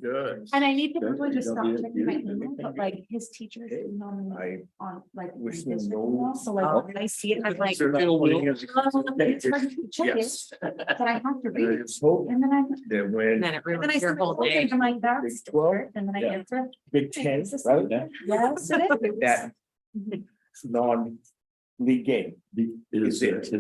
Good. And I need to Good. probably just stop Don't be- checking my you- email, but like his teachers email me I on like. wish my them district no- email. So like when I see it, I'm like. They're not willing. It's hard to check it, Yes. but I have to And read I it. just hope And then I. that when Then it And then I ruins your see whole day. I'm like, that's. Big 12, And then I yeah. answer. Big Ten, Is this- right? That Yes, it is. that non-league game. Is it.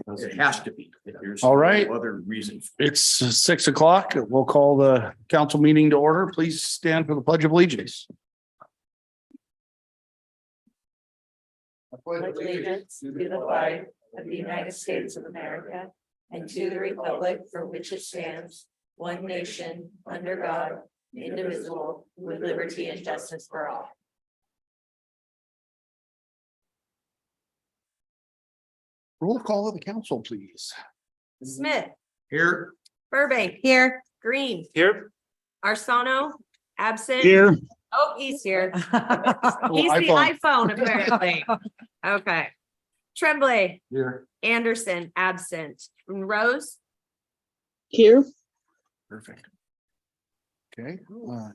It has to be. There's All right. no other reason. It's 6 o'clock. We'll call the council meeting to order. Please stand for the pledge of allegiance. Pledge allegiance to the flag of the United States of America and to the republic for which it stands, one nation, under God, indivisible, with liberty and justice for all. Roll call of the council, please. Smith, Here. Burbank. Here. Green. Here. Arcano, absent. Here. Oh, he's here. He's the iPhone apparently. Okay. Tremblay, Here. Anderson, absent. Rose, Here, Perfect. Okay,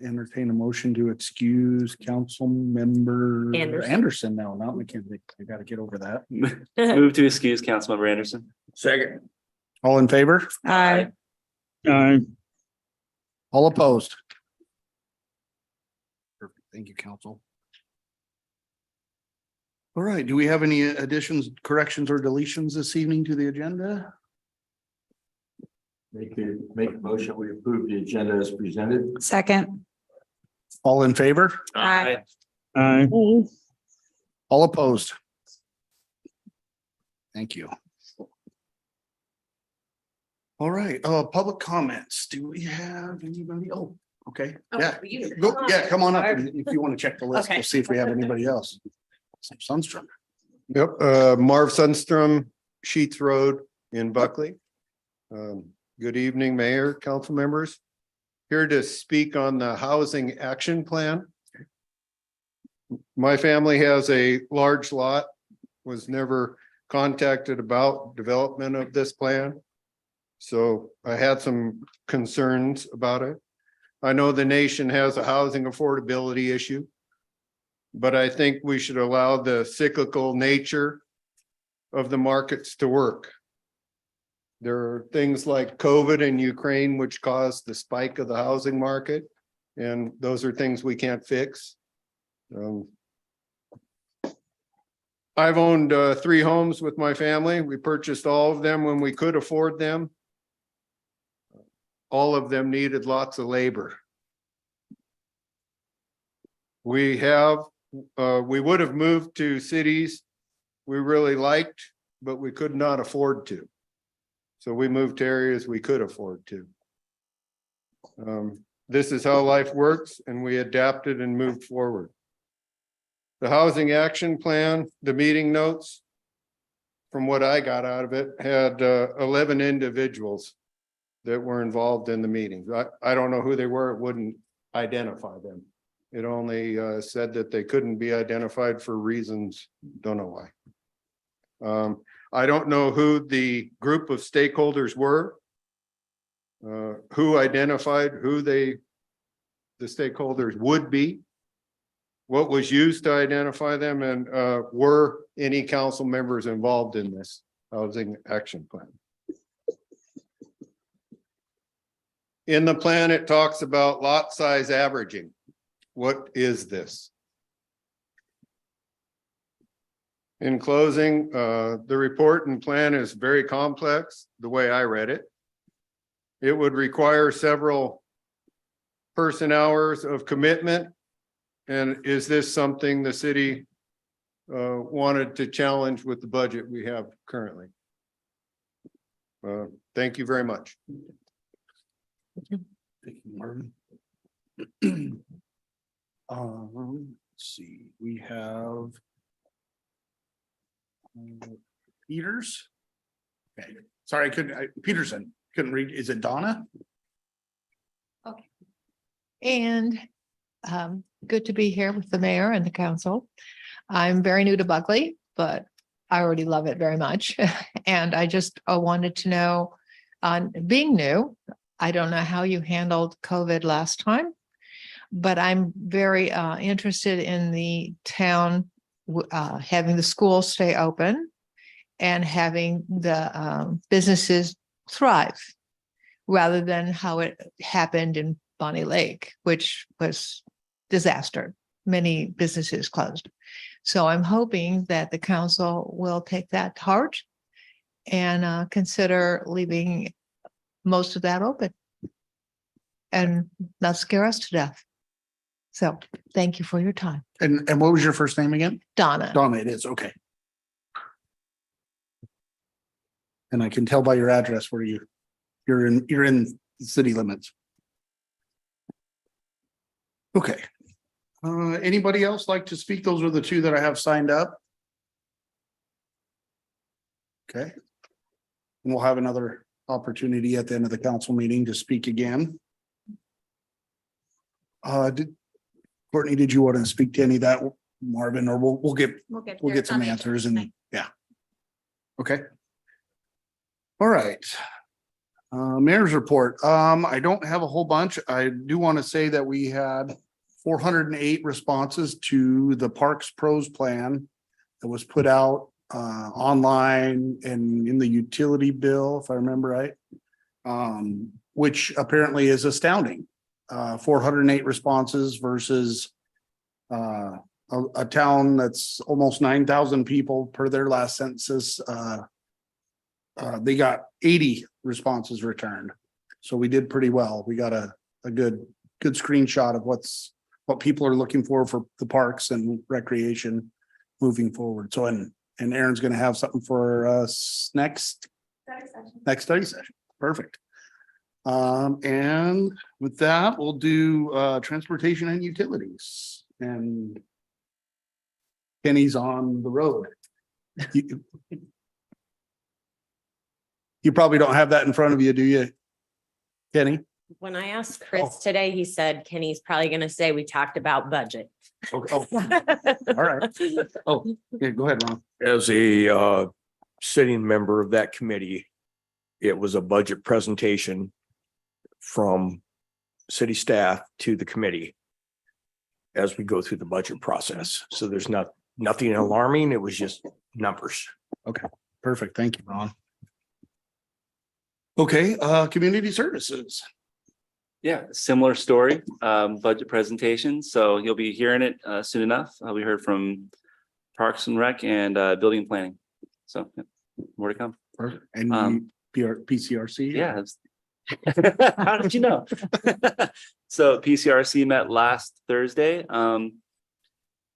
entertain a motion to excuse council member Anderson. Anderson now, not McKenzie. I gotta get over that. Move to excuse Councilmember Anderson. Second. All in favor? Aye. All opposed? Perfect. Thank you, council. All right, do we have any additions, corrections, or deletions this evening to the agenda? Make a motion, we approve the agenda as presented. Second. All in favor? Aye. All opposed? Thank you. All right, public comments. Do we have anybody? Oh, okay, yeah. Go, yeah, come on up if you want to check the list. We'll see if we have anybody else. Sunstrom. Yep, Marv Sundstrom, Sheets Road in Buckley. Good evening, Mayor, council members. Here to speak on the housing action plan. My family has a large lot, was never contacted about development of this plan. So I had some concerns about it. I know the nation has a housing affordability issue. But I think we should allow the cyclical nature of the markets to work. There are things like COVID and Ukraine, which caused the spike of the housing market. And those are things we can't fix. I've owned 3 homes with my family. We purchased all of them when we could afford them. All of them needed lots of labor. We would have moved to cities we really liked, but we could not afford to. So we moved to areas we could afford to. This is how life works, and we adapted and moved forward. The housing action plan, the meeting notes, from what I got out of it, had 11 individuals that were involved in the meetings. I don't know who they were. It wouldn't identify them. It only said that they couldn't be identified for reasons, don't know why. I don't know who the group of stakeholders were, who identified who the stakeholders would be, what was used to identify them, and were any council members involved in this housing action plan. In the plan, it talks about lot size averaging. What is this? In closing, the report and plan is very complex, the way I read it. It would require several person hours of commitment. And is this something the city wanted to challenge with the budget we have currently? Thank you very much. Thank you, Marvin. Let's see, we have Peters. Okay, sorry, Peterson, couldn't read. Is it Donna? And good to be here with the mayor and the council. I'm very new to Buckley, but I already love it very much. And I just wanted to know, on being new, I don't know how you handled COVID last time, but I'm very interested in the town having the schools stay open and having the businesses thrive rather than how it happened in Bonnie Lake, which was disaster. Many businesses closed. So I'm hoping that the council will take that to heart and consider leaving most of that open and not scare us to death. So thank you for your time. And what was your first name again? Donna. Donna, it is, okay. And I can tell by your address where you're in city limits. Okay. Anybody else like to speak? Those are the 2 that I have signed up. Okay. And we'll have another opportunity at the end of the council meeting to speak again. Courtney, did you want to speak to any of that, Marvin, or we'll get some answers and yeah. Okay. All right. Mayor's report. I don't have a whole bunch. I do want to say that we had 408 responses to the Parks Pros plan that was put out online and in the utility bill, if I remember right, which apparently is astounding. 408 responses versus a town that's almost 9,000 people per their last census. They got 80 responses returned. So we did pretty well. We got a good screenshot of what people are looking for the parks and recreation moving forward. So, and Aaron's going to have something for us next study session. Perfect. And with that, we'll do transportation and utilities, and Kenny's on the road. You probably don't have that in front of you, do you, Kenny? When I asked Chris today, he said Kenny's probably going to say we talked about budget. Okay. Oh, all right. Oh, yeah, go ahead, Ron. As a sitting member of that committee, it was a budget presentation from city staff to the committee as we go through the budget process. So there's nothing alarming. It was just numbers. Okay, perfect. Thank you, Ron. Okay, community services. Yeah, similar story, budget presentation. So you'll be hearing it soon enough. We heard from Parks and Rec and building and planning. So yeah, more to come. Perfect. And PCRC? Yeah. How did you know? So PCRC met last Thursday.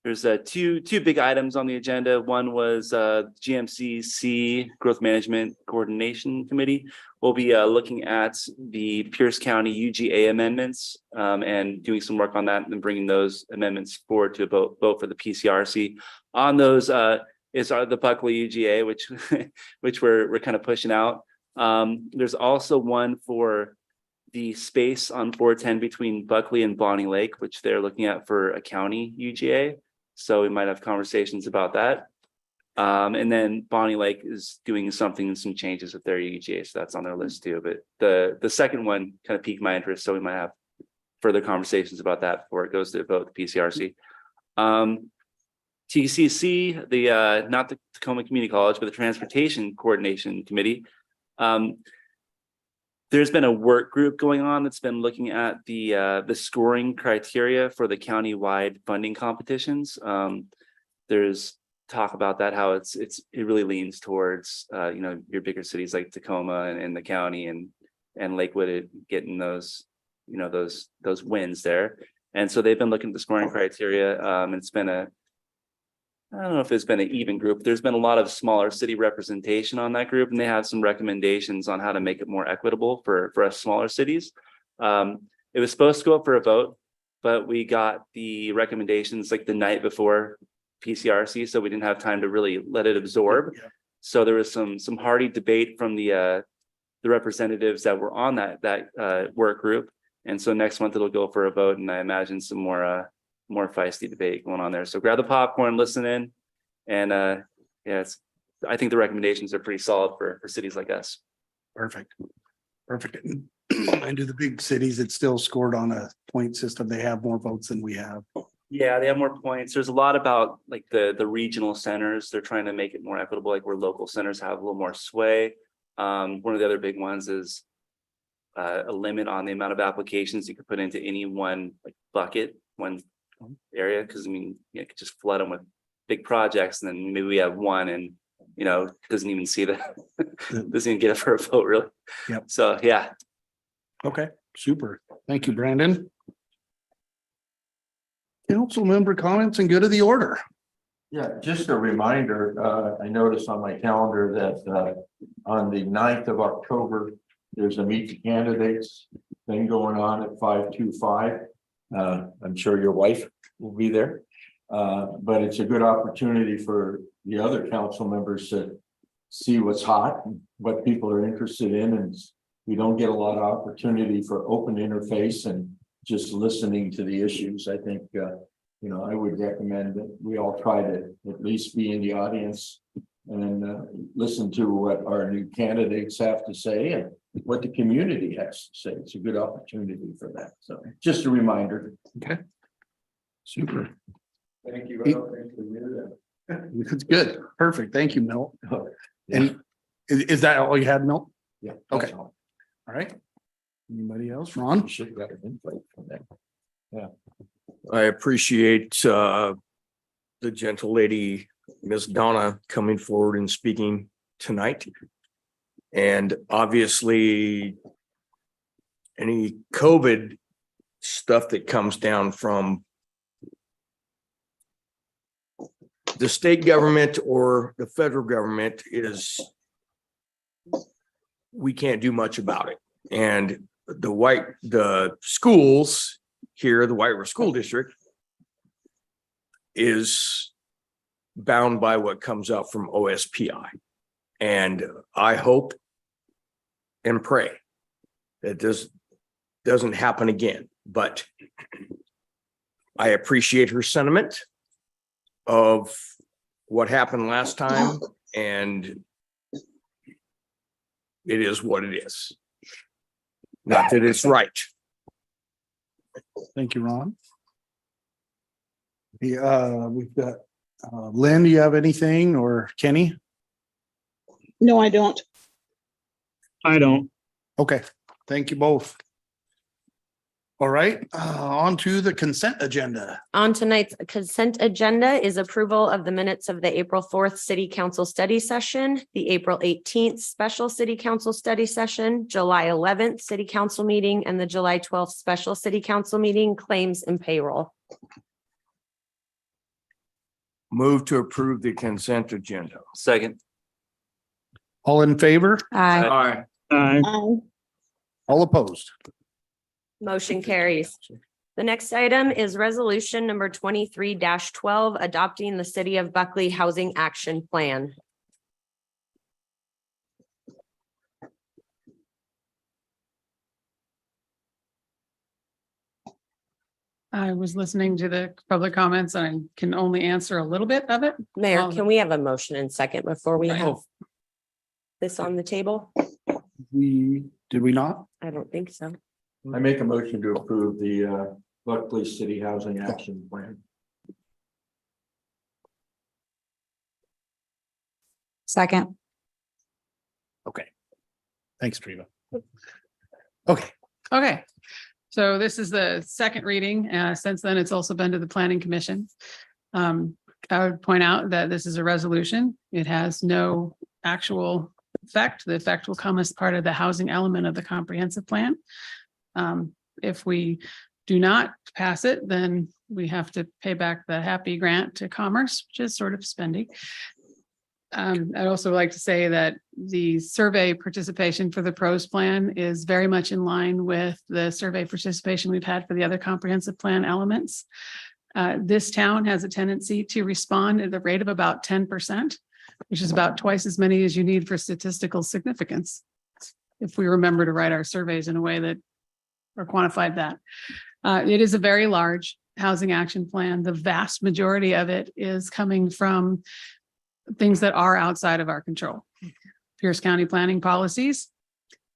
There's two big items on the agenda. One was GMCC Growth Management Coordination Committee. We'll be looking at the Pierce County UGA amendments and doing some work on that and bringing those amendments forward to vote for the PCRC. On those is the Buckley UGA, which we're kind of pushing out. There's also one for the space on 410 between Buckley and Bonnie Lake, which they're looking at for a county UGA. So we might have conversations about that. And then Bonnie Lake is doing some changes with their UGA, so that's on their list too. But the second one kind of piqued my interest, so we might have further conversations about that before it goes to vote the PCRC. TCC, the not the Tacoma Community College, but the Transportation Coordination Committee. There's been a work group going on that's been looking at the scoring criteria for the county-wide funding competitions. There's talk about that, how it really leans towards your bigger cities like Tacoma and the county and Lakewood getting those those wins there. And so they've been looking at the scoring criteria. And it's been I don't know if it's been an even group. There's been a lot of smaller city representation on that group, and they have some recommendations on how to make it more equitable for us smaller cities. It was supposed to go up for a vote, but we got the recommendations like the night before PCRC, so we didn't have time to really let it absorb. Yeah. So there was some hearty debate from the representatives that were on that work group, and so next month it'll go for a vote, and I imagine some more feisty debate going on there. So grab the popcorn, listen in, and I think the recommendations are pretty solid for cities like us. Perfect. And do the big cities, it's still scored on a point system. They have more votes than we have. Yeah, they have more points. There's a lot about like the regional centers. They're trying to make it more equitable, like where local centers have a little more sway. One of the other big ones is a limit on the amount of applications you could put into any one bucket, one area, because you could just flood them with big projects, and then maybe we have one and doesn't even see doesn't even get it for a vote really. Yep. So yeah. Okay, super. Thank you, Brandon. Council member comments and go to the order. Yeah, just a reminder, I noticed on my calendar that on the 9th of October, there's a meet the candidates thing going on at 525. I'm sure your wife will be there. But it's a good opportunity for the other council members to see what's hot, and what people are interested in, and we don't get a lot of opportunity for open interface and just listening to the issues. I think I would recommend that we all try to at least be in the audience and listen to what our new candidates have to say and what the community has to say. It's a good opportunity for that. So just a reminder. Okay. Super. Thank you. It's good. Perfect. Thank you, Milt. Yeah. And is that all you had, Milt? Yeah. Okay. All right. Anybody else? Ron? Should have got an invite from them. Yeah. I appreciate the gentle lady, Miss Donna, coming forward and speaking tonight. And obviously, any COVID stuff that comes down from the state government or the federal government we can't do much about it. And the schools here, the White River School District, is bound by what comes out from OSPI. And I hope and pray that this doesn't happen again. But I appreciate her sentiment of what happened last time, and it is what it is. Not that it's right. Thank you, Ron. We've got Lynn, do you have anything, or Kenny? No, I don't. I don't. Okay, thank you both. All right, on to the consent agenda. On tonight's consent agenda is approval of the minutes of the April 4th City Council Study Session, the April 18th Special City Council Study Session, July 11th City Council Meeting, and the July 12th Special City Council Meeting, claims and payroll. Move to approve the consent agenda. Second. All in favor? Aye. Aye. All opposed? Motion carries. The next item is resolution number 23-12, adopting the City of Buckley Housing Action Plan. I was listening to the public comments and I can only answer a little bit of it. Mayor, can we have a motion and second before we have Oh. this on the table? Did we not? I don't think so. I make a motion to approve the Buckley City Housing Action Plan. Second. Okay. Thanks, Treva. Okay, Okay, so this is the second reading. Since then, it's also been to the Planning Commission. I would point out that this is a resolution. It has no actual effect. The effect will come as part of the housing element of the comprehensive plan. If we do not pass it, then we have to pay back the HAPPY grant to Commerce, which is sort of spending. I'd also like to say that the survey participation for the PROS plan is very much in line with the survey participation we've had for the other comprehensive plan elements. This town has a tendency to respond at the rate of about 10%, which is about twice as many as you need for statistical significance. If we remember to write our surveys in a way that or quantified that. It is a very large housing action plan. The vast majority of it is coming from things that are outside of our control. Pierce County planning policies,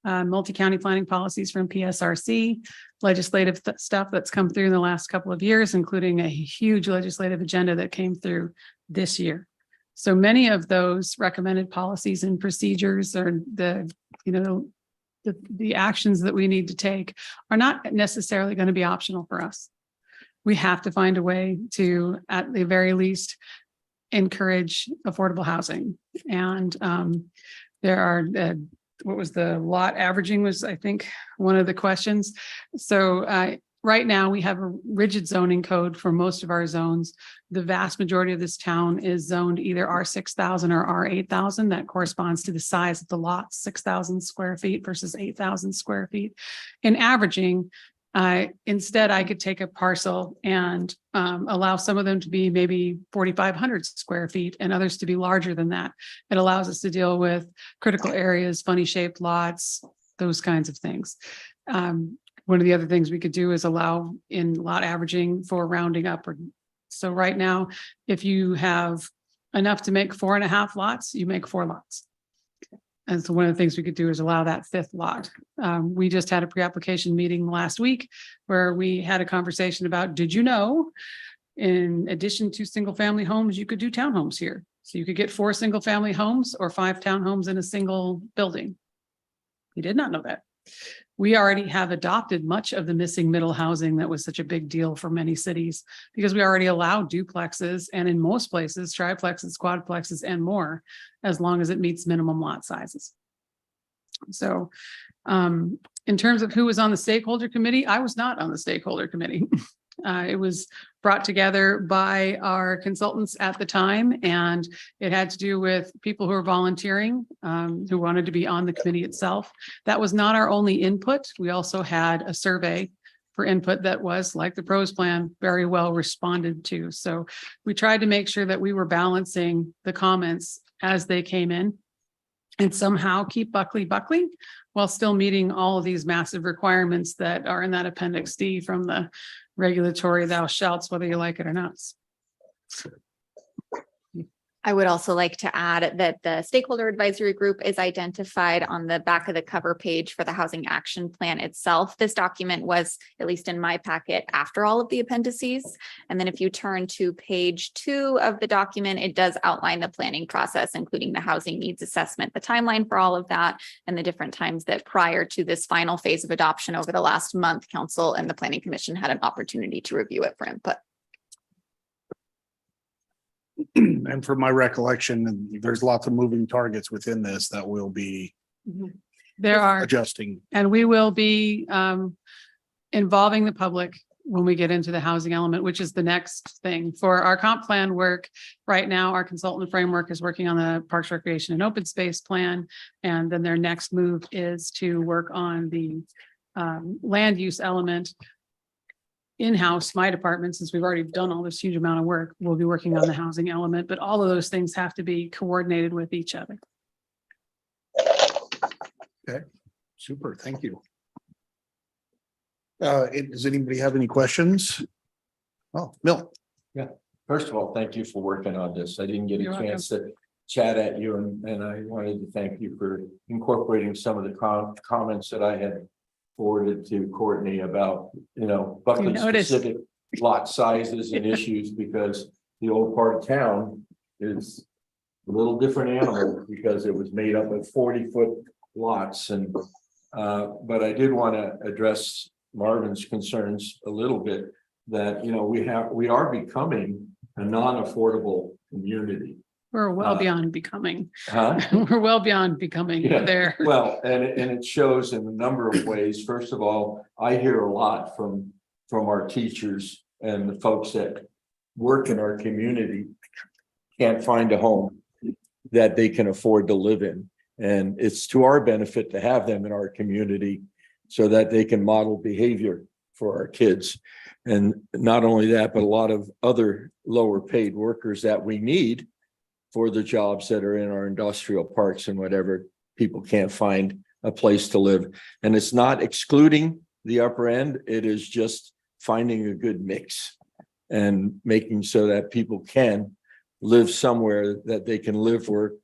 multi-county planning policies from PSRC, legislative stuff that's come through in the last couple of years, including a huge legislative agenda that came through this year. So many of those recommended policies and procedures are the actions that we need to take are not necessarily going to be optional for us. We have to find a way to, at the very least, encourage affordable housing. And there are, what was the lot averaging was, I think, one of the questions. So right now we have a rigid zoning code for most of our zones. The vast majority of this town is zoned either R6000 or R8000. That corresponds to the size of the lot, 6,000 square feet versus 8,000 square feet. In averaging, instead, I could take a parcel and allow some of them to be maybe 4,500 square feet and others to be larger than that. It allows us to deal with critical areas, funny shaped lots, those kinds of things. One of the other things we could do is allow in lot averaging for rounding upward. So right now, if you have enough to make 4.5 lots, you make 4 lots. And so one of the things we could do is allow that 5th lot. We just had a pre-application meeting last week where we had a conversation about, did you know, in addition to single family homes, you could do townhomes here. So you could get 4 single family homes or 5 townhomes in a single building. You did not know that. We already have adopted much of the missing middle housing that was such a big deal for many cities because we already allow duplexes and in most places triplexes, quadplexes, and more, as long as it meets minimum lot sizes. So in terms of who was on the stakeholder committee, I was not on the stakeholder committee. It was brought together by our consultants at the time, and it had to do with people who were volunteering, who wanted to be on the committee itself. That was not our only input. We also had a survey for input that was, like the PROS plan, very well responded to. So we tried to make sure that we were balancing the comments as they came in and somehow keep Buckley while still meeting all of these massive requirements that are in that Appendix D from the regulatory thou shalts, whether you like it or not. I would also like to add that the stakeholder advisory group is identified on the back of the cover page for the housing action plan itself. This document was, at least in my packet, after all of the appendices. And then if you turn to page 2 of the document, it does outline the planning process, including the housing needs assessment, the timeline for all of that, and the different times that prior to this final phase of adoption over the last month, council and the planning commission had an opportunity to review it for input. And from my recollection, there's lots of moving targets within this that will be There are, adjusting. and we will be involving the public when we get into the housing element, which is the next thing for our comp plan work. Right now, our consultant framework is working on the Parks, Recreation and Open Space plan. And then their next move is to work on the land use element. In-house, my department, since we've already done all this huge amount of work, we'll be working on the housing element, but all of those things have to be coordinated with each other. Okay, super, thank you. Does anybody have any questions? Oh, Mill. First of all, thank you for working on this. I didn't get a You're welcome. chance to chat at you and I wanted to thank you for incorporating some of the comments that I had forwarded to Courtney about, Buckley noticed. specific lot sizes and issues, because the old part of town is a little different animal because it was made up of 40-foot lots and but I did want to address Marvin's concerns a little bit that, we are becoming a non-affordable community. We're well beyond becoming, Huh? we're well beyond becoming Yeah. there. Well, and it shows in a number of ways. First of all, I hear a lot from our teachers and the folks that work in our community can't find a home that they can afford to live in. And it's to our benefit to have them in our community so that they can model behavior for our kids. And not only that, but a lot of other lower paid workers that we need for the jobs that are in our industrial parks and whatever, people can't find a place to live. And it's not excluding the upper end, it is just finding a good mix and making so that people can live somewhere that they can live, work,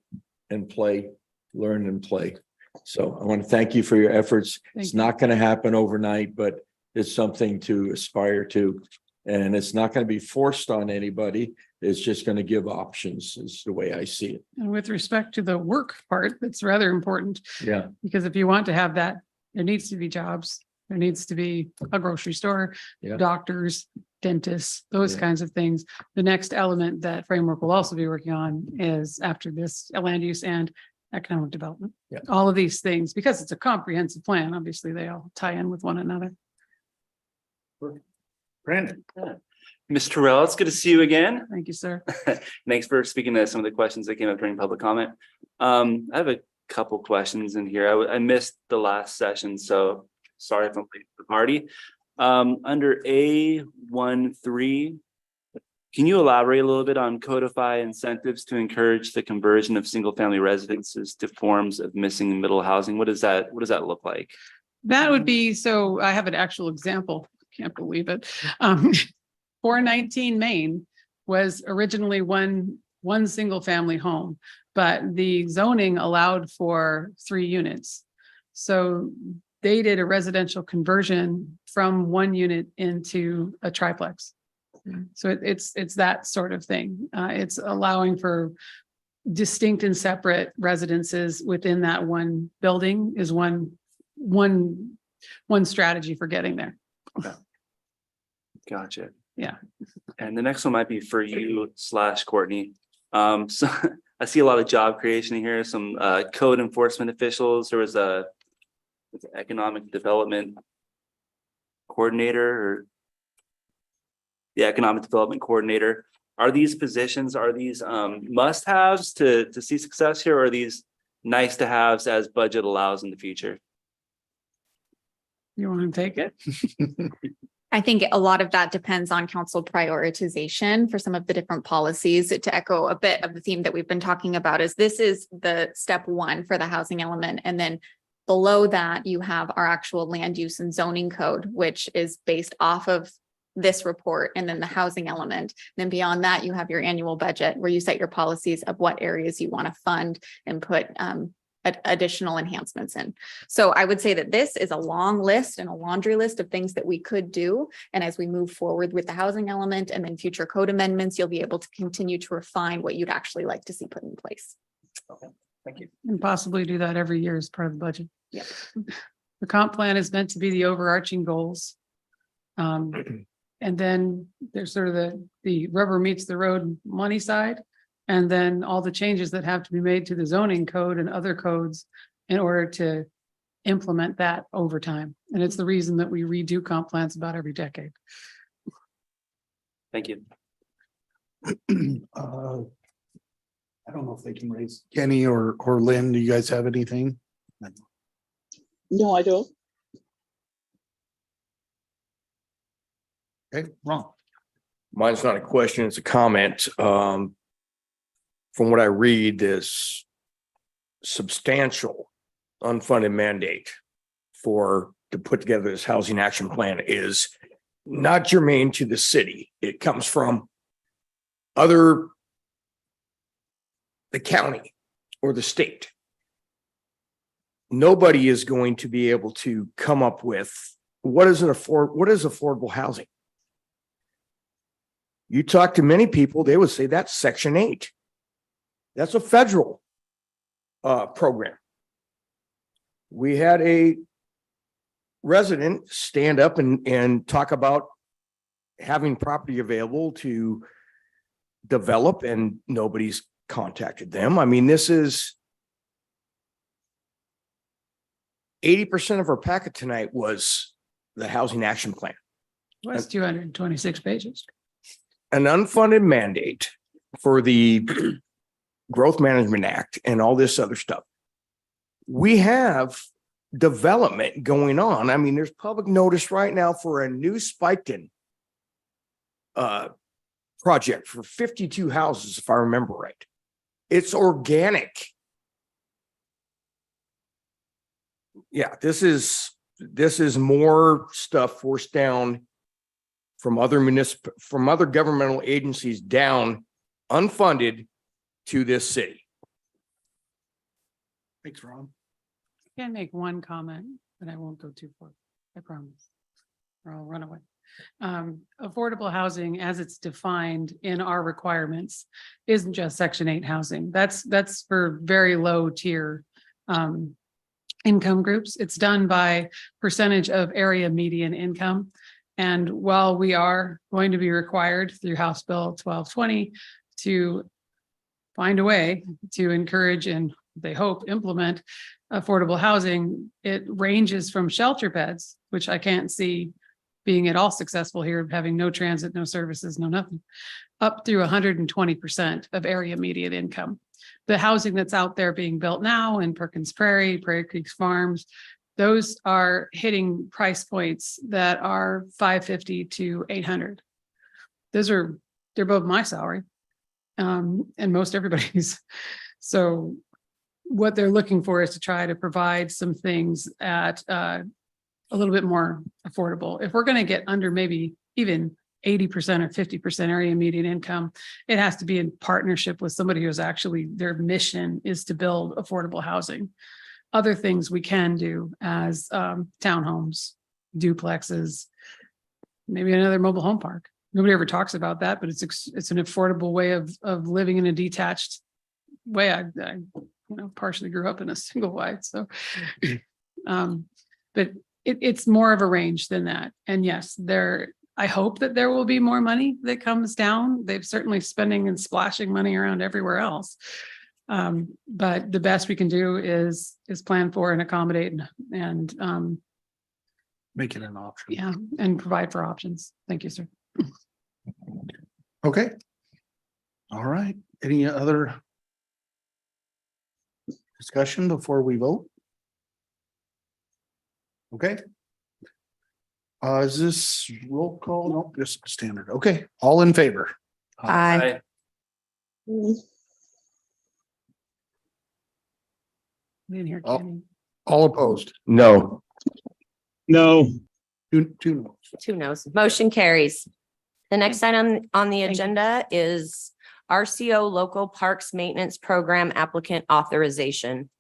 and play, learn and play. So I want to thank you for your efforts. Thank It's you. not going to happen overnight, but it's something to aspire to. And it's not going to be forced on anybody. It's just going to give options is the way I see it. And with respect to the work part, it's rather important, Yeah. because if you want to have that, there needs to be jobs. There needs to be a grocery store, Yeah. doctors, dentists, those Yeah. kinds of things. The next element that framework will also be working on is after this, land use and economic development. Yeah. All of these things, because it's a comprehensive plan, obviously they all tie in with one another. Brandon. Ms. Terrell, it's good to see you again. Thank you, sir. Thanks for speaking to some of the questions that came up during public comment. I have a couple questions in here. I missed the last session, so sorry if I'm late to the party. Under A13, can you elaborate a little bit on codify incentives to encourage the conversion of single-family residences to forms of missing and middle housing? What does that look like? That would be, so I have an actual example. Can't believe it. 419 Main was originally one single family home, but the zoning allowed for 3 units. So they did a residential conversion from 1 unit into a triplex. So it's that sort of thing. It's allowing for distinct and separate residences within that one building is one strategy for getting there. Gotcha. Yeah. And the next one might be for you / Courtney. So I see a lot of job creation here, some code enforcement officials. There was a economic development coordinator or the economic development coordinator. Are these positions, must-haves to see success here, or are these nice to haves as budget allows in the future? You want to take it? I think a lot of that depends on council prioritization for some of the different policies. To echo a bit of the theme that we've been talking about, is this is the step 1 for the housing element. And then below that, you have our actual land use and zoning code, which is based off of this report and then the housing element. Then beyond that, you have your annual budget where you set your policies of what areas you want to fund and put additional enhancements in. So I would say that this is a long list and a laundry list of things that we could do. And as we move forward with the housing element and then future code amendments, you'll be able to continue to refine what you'd actually like to see put in place. Thank you. And possibly do that every year as part of the budget. Yep. The comp plan is meant to be the overarching goals. And then there's sort of the rubber meets the road money side. And then all the changes that have to be made to the zoning code and other codes in order to implement that over time. And it's the reason that we redo comp plans about every decade. Thank you. I don't know if they can raise Kenny or Lynn. Do you guys have anything? No, I don't. Okay, wrong. Mine's not a question, it's a comment. From what I read, this substantial unfunded mandate to put together this housing action plan is not germane to the city. It comes from the county or the state. Nobody is going to be able to come up with what is affordable housing. You talk to many people, they would say that's Section 8. That's a federal program. We had a resident stand up and talk about having property available to develop, and nobody's contacted them. I mean, this is 80% of our packet tonight was the housing action plan. That's 226 pages. An unfunded mandate for the Growth Management Act and all this other stuff. We have development going on. I mean, there's public notice right now for a new Spiketon project for 52 houses, if I remember right. It's organic. Yeah, this is more stuff forced down from other governmental agencies down unfunded to this city. Thanks, Ron. Can make one comment, but I won't go too far. I promise. Or I'll run away. Affordable housing as it's defined in our requirements isn't just Section 8 housing. That's for very low tier income groups. It's done by percentage of area median income. And while we are going to be required through House Bill 1220 to find a way to encourage and they hope implement affordable housing, it ranges from shelter beds, which I can't see being at all successful here, having no transit, no services, no nothing, up through 120% of area median income. The housing that's out there being built now in Perkins Prairie, Prairie Creeks Farms, those are hitting price points that are $550 to $800. They're above my salary, and most everybody's. So what they're looking for is to try to provide some things at a little bit more affordable. If we're going to get under maybe even 80% or 50% area median income, it has to be in partnership with somebody who's actually, their mission is to build affordable housing. Other things we can do as townhomes, duplexes, maybe another mobile home park. Nobody ever talks about that, but it's an affordable way of living in a detached way. I partially grew up in a single wide, so but it's more of a range than that. And yes, I hope that there will be more money that comes down. They've certainly spending and splashing money around everywhere else. But the best we can do is plan for and accommodate and Make it an option. yeah, and provide for options. Thank you, sir. Okay. All right. Any other discussion before we vote? Okay. Is this roll call? No, just standard. Okay, all in favor? Aye. Mm, We didn't hear Oh. Kenny. All opposed? No. No. Two noes. Two no's. Motion carries. The next item on the Thank you. agenda is RCO Local Parks Maintenance Program Applicant Authorization.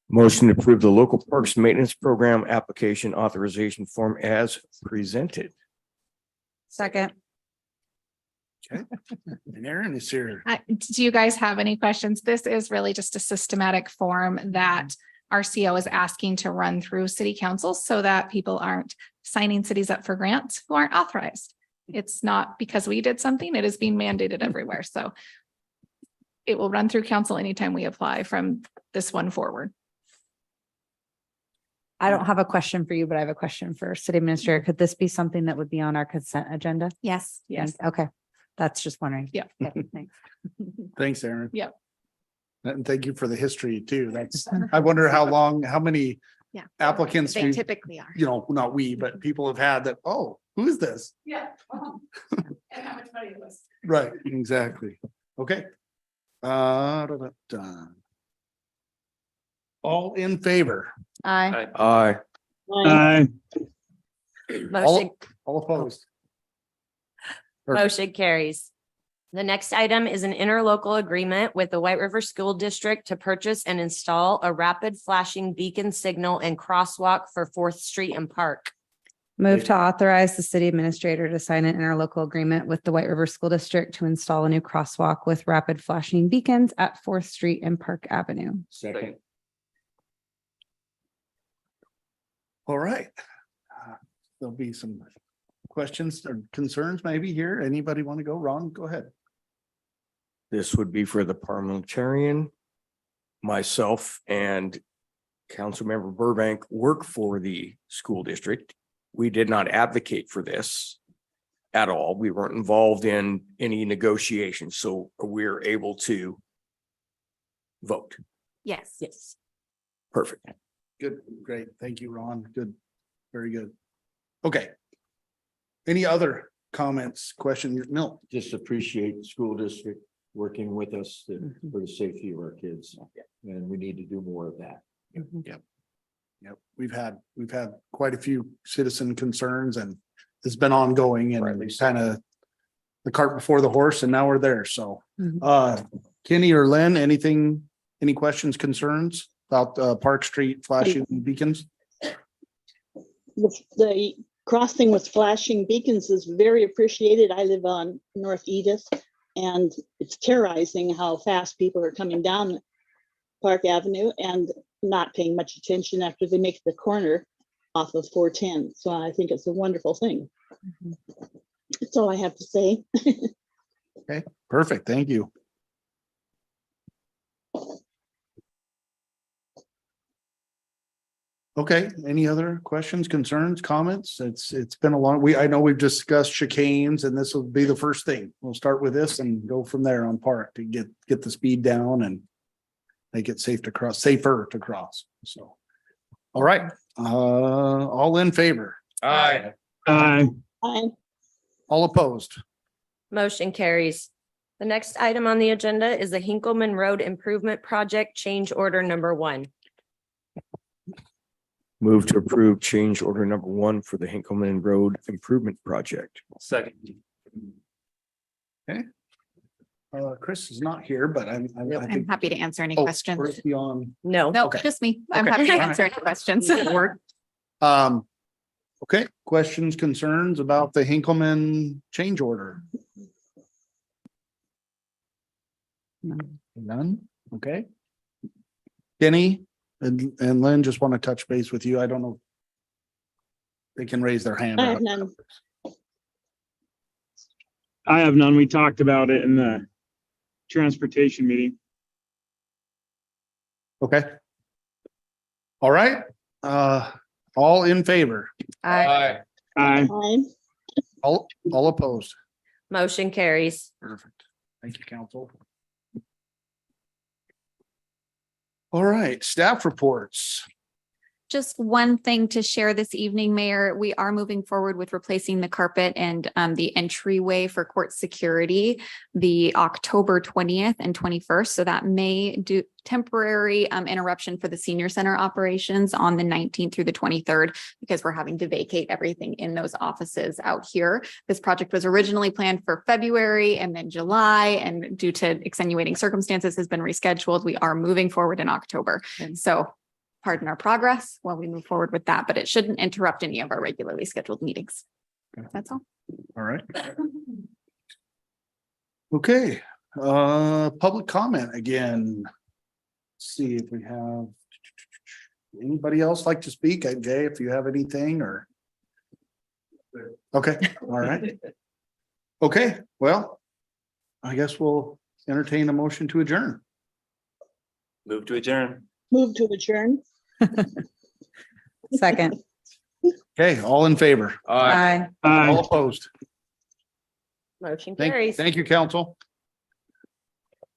Motion to approve the local parks maintenance program application authorization form as presented. Second. And Aaron is here. Do you guys have any questions? This is really just a systematic form that RCO is asking to run through city council so that people aren't signing cities up for grants who aren't authorized. It's not because we did something, it is being mandated everywhere. So it will run through council anytime we apply from this one forward. I don't have a question for you, but I have a question for city administrator. Could this be something that would be on our consent agenda? Yes. Yes. Okay, that's just wondering. Yeah. Okay, thanks. Thanks, Aaron. Yep. And thank you for the history too. That's, I wonder how many Yeah. applicants, They we- typically are. you know, not we, but people have had that, oh, who is this? Yeah. And how much money it was. Right, exactly. Okay. Da. All in favor? Aye. Aye. Aye. Motion, All opposed? Or- motion carries. The next item is an interlocal agreement with the White River School District to purchase and install a rapid flashing beacon signal and crosswalk for Fourth Street and Park. Move to authorize the city administrator to sign an interlocal agreement with the White River School District to install a new crosswalk with rapid flashing beacons at Fourth Street and Park Avenue. Second. All right. There'll be some questions or concerns maybe here. Anybody want to go? Ron, go ahead. This would be for the parliamentarian. Myself and Councilmember Burbank work for the school district. We did not advocate for this at all. We weren't involved in any negotiations, so we're able to vote. Yes. Yes. Perfect. Good, great. Thank you, Ron. Good, very good. Okay. Any other comments, questions? No. Just appreciate the school district working with us for the safety of our kids. And we need to do more of that. Yep, we've had quite a few citizen concerns and it's been ongoing and it's kind of the cart before the horse and now we're there. So, Kenny or Len, any questions, concerns about Park Street flashing beacons? The crossing with flashing beacons is very appreciated. I live on North Edith and it's terrorizing how fast people are coming down Park Avenue and not paying much attention after they make the corner off of 410. So I think it's a wonderful thing. That's all I have to say. Okay, perfect. Thank you. Okay, any other questions, concerns, comments? It's been a long, I know we've discussed chicanes and this will be the first thing. We'll start with this and go from there on Park to get the speed down and make it safer to cross. So, all right, all in favor? Aye. Aye. All opposed? Motion carries. The next item on the agenda is the Hinkleman Road Improvement Project Change Order Number 1. Move to approve change order number 1 for the Hinkleman Road Improvement Project. Second. Chris is not here, but I I'm think. happy to answer any Oh, questions. where's he on? No. No, okay. just me. I'm Okay. happy to All right. answer any questions. Okay, questions, concerns about the Hinkleman change order? None? Okay. Kenny and Lynn just want to touch base with you. I don't know. They can raise their hand. I have none. I have none. We talked about it in the transportation meeting. Okay. All right, all in favor? Aye. Aye. All opposed? Motion carries. Perfect. Thank you, council. All right, staff reports. Just one thing to share this evening, Mayor. We are moving forward with replacing the carpet and the entryway for court security the October 20th and 21st. So that may do temporary interruption for the senior center operations on the 19th through the 23rd, because we're having to vacate everything in those offices out here. This project was originally planned for February and then July, and due to extenuating circumstances has been rescheduled. We are moving forward in October. So pardon our progress while we move forward with that, but it shouldn't interrupt any of our regularly scheduled meetings. That's all. All right. Okay, public comment again. Let's see if we have anybody else like to speak. Jay, if you have anything or. Okay, all right. Okay, well, I guess we'll entertain a motion to adjourn. Move to adjourn. Move to adjourn. Second. Okay, all in favor? Aye. All opposed? Motion Thank carries. thank you, council.